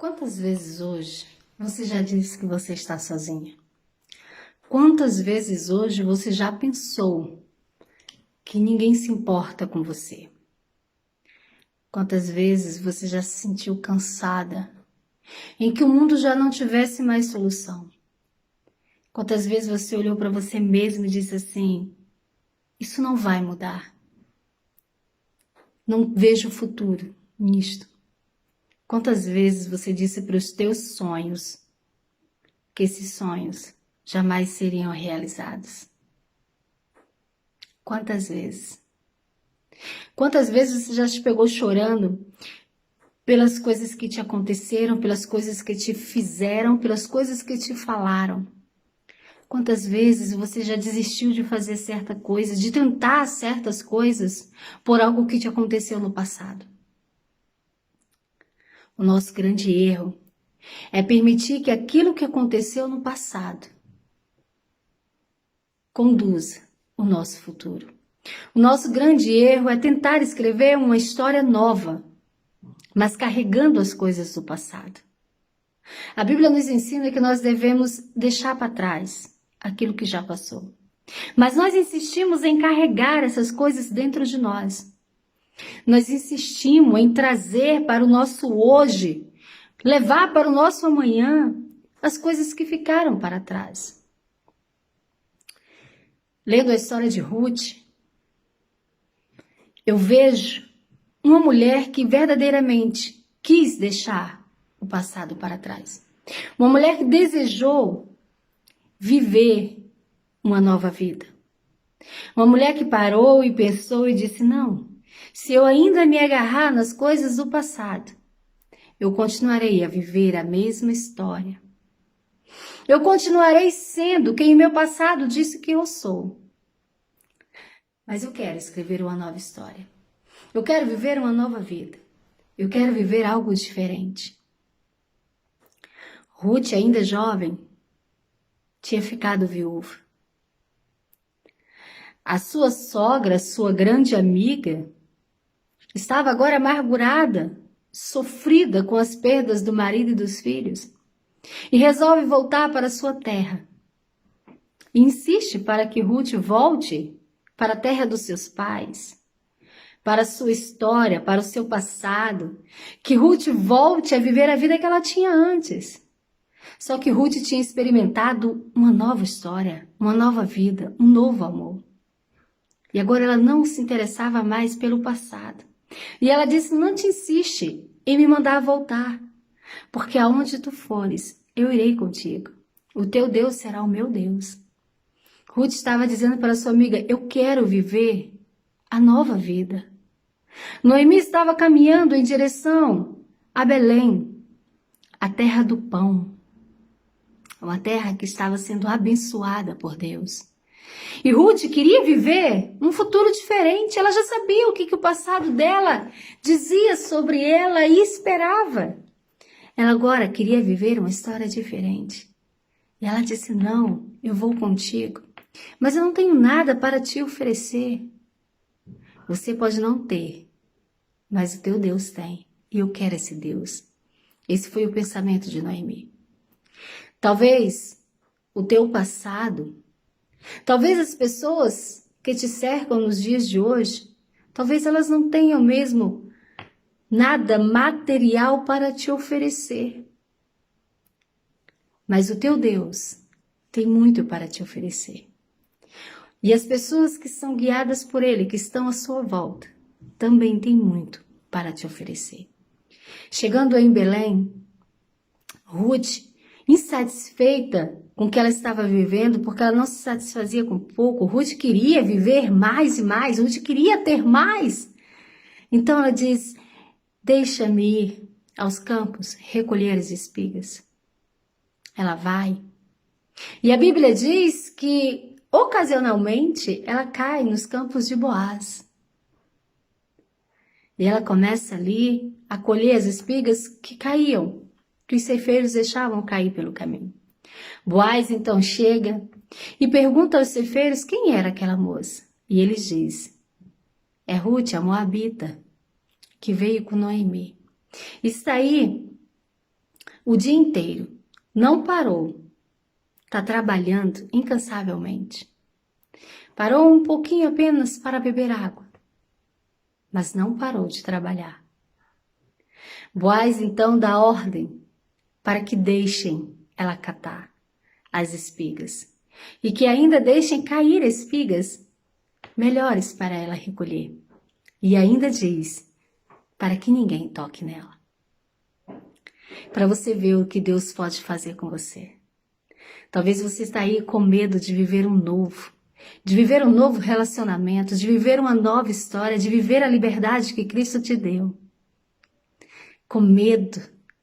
Quantas vezes hoje você já disse que você está sozinha? Quantas vezes hoje você já pensou que ninguém se importa com você? Quantas vezes você já se sentiu cansada, em que o mundo já não tivesse mais solução? Quantas vezes você olhou para você mesmo e disse assim: isso não vai mudar, não vejo futuro nisto? Quantas vezes você disse para os teus sonhos que esses sonhos jamais seriam realizados? Quantas vezes? Quantas vezes você já te pegou chorando pelas coisas que te aconteceram, pelas coisas que te fizeram, pelas coisas que te falaram? Quantas vezes você já desistiu de fazer certa coisa, de tentar certas coisas por algo que te aconteceu no passado? O nosso grande erro é permitir que aquilo que aconteceu no passado conduza o nosso futuro. O nosso grande erro é tentar escrever uma história nova, mas carregando as coisas do passado. A Bíblia nos ensina que nós devemos deixar para trás aquilo que já passou. Mas nós insistimos em carregar essas coisas dentro de nós. Nós insistimos em trazer para o nosso hoje, levar para o nosso amanhã as coisas que ficaram para trás. Lendo a história de Ruth, eu vejo uma mulher que verdadeiramente quis deixar o passado para trás. Uma mulher que desejou viver uma nova vida. Uma mulher que parou e pensou e disse: não, se eu ainda me agarrar nas coisas do passado, eu continuarei a viver a mesma história. Eu continuarei sendo quem o meu passado disse que eu sou. Mas eu quero escrever uma nova história. Eu quero viver uma nova vida. Eu quero viver algo diferente. Ruth, ainda jovem, tinha ficado viúva. A sua sogra, sua grande amiga, estava agora amargurada, sofrida com as perdas do marido e dos filhos, e resolve voltar para sua terra. E insiste para que Ruth volte para a terra dos seus pais, para a sua história, para o seu passado, que Ruth volte a viver a vida que ela tinha antes. Só que Ruth tinha experimentado uma nova história, uma nova vida, um novo amor. E agora ela não se interessava mais pelo passado. E ela disse: não te insiste em me mandar voltar, porque aonde tu fores, eu irei contigo. O teu Deus será o meu Deus. Ruth estava dizendo para sua amiga: eu quero viver a nova vida. Noemi estava caminhando em direção a Belém, a terra do pão, uma terra que estava sendo abençoada por Deus. E Ruth queria viver um futuro diferente. Ela já sabia o que o passado dela dizia sobre ela e esperava. Ela agora queria viver uma história diferente. E ela disse: não, eu vou contigo, mas eu não tenho nada para te oferecer. Você pode não ter, mas o teu Deus tem. E eu quero esse Deus. Esse foi o pensamento de Noemi. Talvez o teu passado, talvez as pessoas que te cercam nos dias de hoje, talvez elas não tenham mesmo nada material para te oferecer. Mas o teu Deus tem muito para te oferecer. E as pessoas que são guiadas por Ele, que estão à sua volta, também têm muito para te oferecer. Chegando em Belém, Ruth, insatisfeita com o que ela estava vivendo, porque ela não se satisfazia com pouco, Ruth queria viver mais e mais, Ruth queria ter mais. Então ela diz: deixa-me ir aos campos recolher as espigas. Ela vai. E a Bíblia diz que, ocasionalmente, ela cai nos campos de Boaz. E ela começa ali a colher as espigas que caíam, que os ceifeiros deixavam cair pelo caminho. Boaz então chega e pergunta aos ceifeiros quem era aquela moça. E eles dizem: é Ruth, a moabita, que veio com Noemi. Está aí o dia inteiro, não parou, está trabalhando incansavelmente. Parou um pouquinho apenas para beber água, mas não parou de trabalhar. Boaz então dá ordem para que deixem ela catar as espigas e que ainda deixem cair espigas melhores para ela recolher. E ainda diz para que ninguém toque nela. Para você ver o que Deus pode fazer com você. Talvez você está aí com medo de viver um novo relacionamento, de viver uma nova história, de viver a liberdade que Cristo te deu. Com medo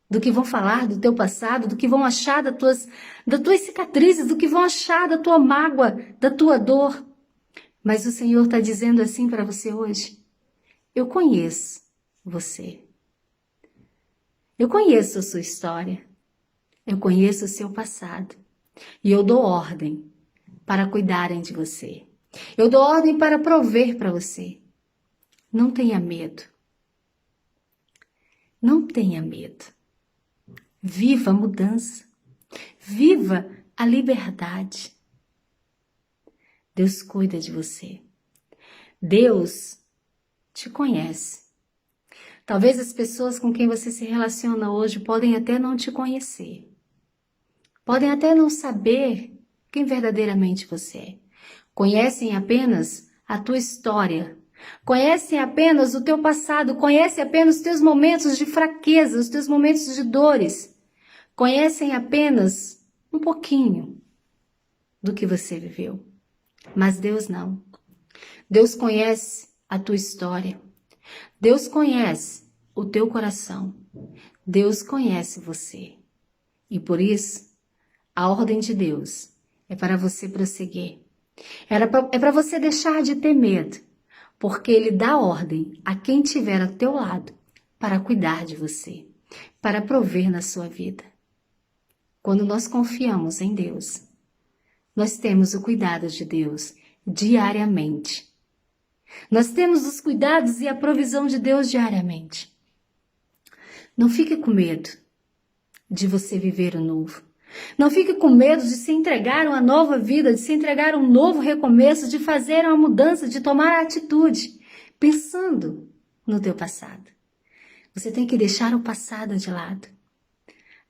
do que vão falar do teu passado, do que vão achar das tuas cicatrizes, do que vão achar da tua mágoa, da tua dor. Mas o Senhor está dizendo assim para você hoje: eu conheço você. Eu conheço a sua história. Eu conheço o seu passado. E eu dou ordem para cuidarem de você. Eu dou ordem para prover para você. Não tenha medo. Não tenha medo. Viva a mudança. Viva a liberdade. Deus cuida de você. Deus te conhece. Talvez as pessoas com quem você se relaciona hoje podem até não te conhecer. Podem até não saber quem verdadeiramente você é. Conhecem apenas a tua história. Conhecem apenas o teu passado. Conhecem apenas os teus momentos de fraqueza, os teus momentos de dores. Conhecem apenas um pouquinho do que você viveu. Mas Deus não. Deus conhece a tua história. Deus conhece o teu coração. Deus conhece você. E por isso, a ordem de Deus é para você prosseguir. É para você deixar de ter medo, porque Ele dá ordem a quem estiver ao teu lado para cuidar de você, para prover na sua vida. Quando nós confiamos em Deus, nós temos o cuidado de Deus diariamente. Nós temos os cuidados e a provisão de Deus diariamente. Não fique com medo de você viver o novo. Não fique com medo de se entregar a uma nova vida, de se entregar a um novo recomeço, de fazer uma mudança, de tomar a atitude, pensando no teu passado. Você tem que deixar o passado de lado.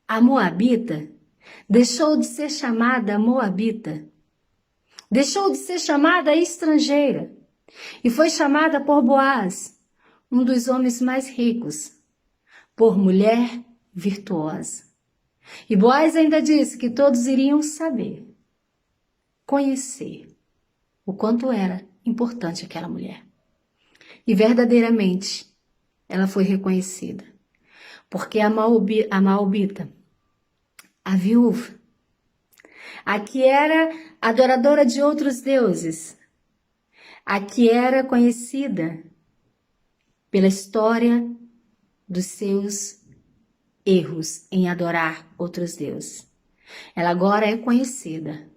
A Moabita deixou de ser chamada Moabita. Deixou de ser chamada estrangeira. E foi chamada por Boaz, um dos homens mais ricos, por mulher virtuosa. E Boaz ainda disse que todos iriam saber, conhecer o quanto era importante aquela mulher. E verdadeiramente ela foi reconhecida, porque a Moabita, a viúva, a que era adoradora de outros deuses, a que era conhecida pela história dos seus erros em adorar outros deuses. Ela agora é conhecida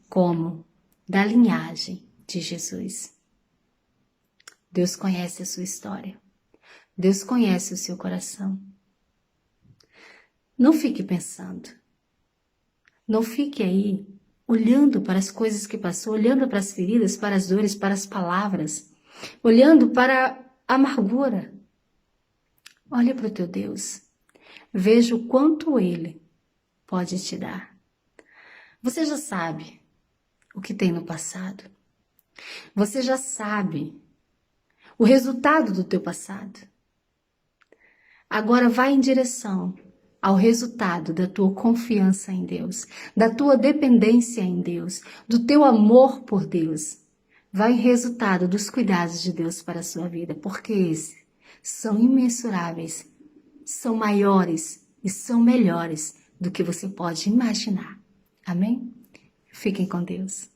como da linhagem de Jesus. Deus conhece a sua história. Deus conhece o seu coração. Não fique pensando. Não fique aí olhando para as coisas que passou, olhando para as feridas, para as dores, para as palavras, olhando para a amargura. Olha para o teu Deus. Veja o quanto Ele pode te dar. Você já sabe o que tem no passado. Você já sabe o resultado do teu passado. Agora vai em direção ao resultado da tua confiança em Deus, da tua dependência em Deus, do teu amor por Deus. Vai em resultado dos cuidados de Deus para a sua vida, porque esses são imensuráveis, são maiores e são melhores do que você pode imaginar. Amém? Fiquem com Deus.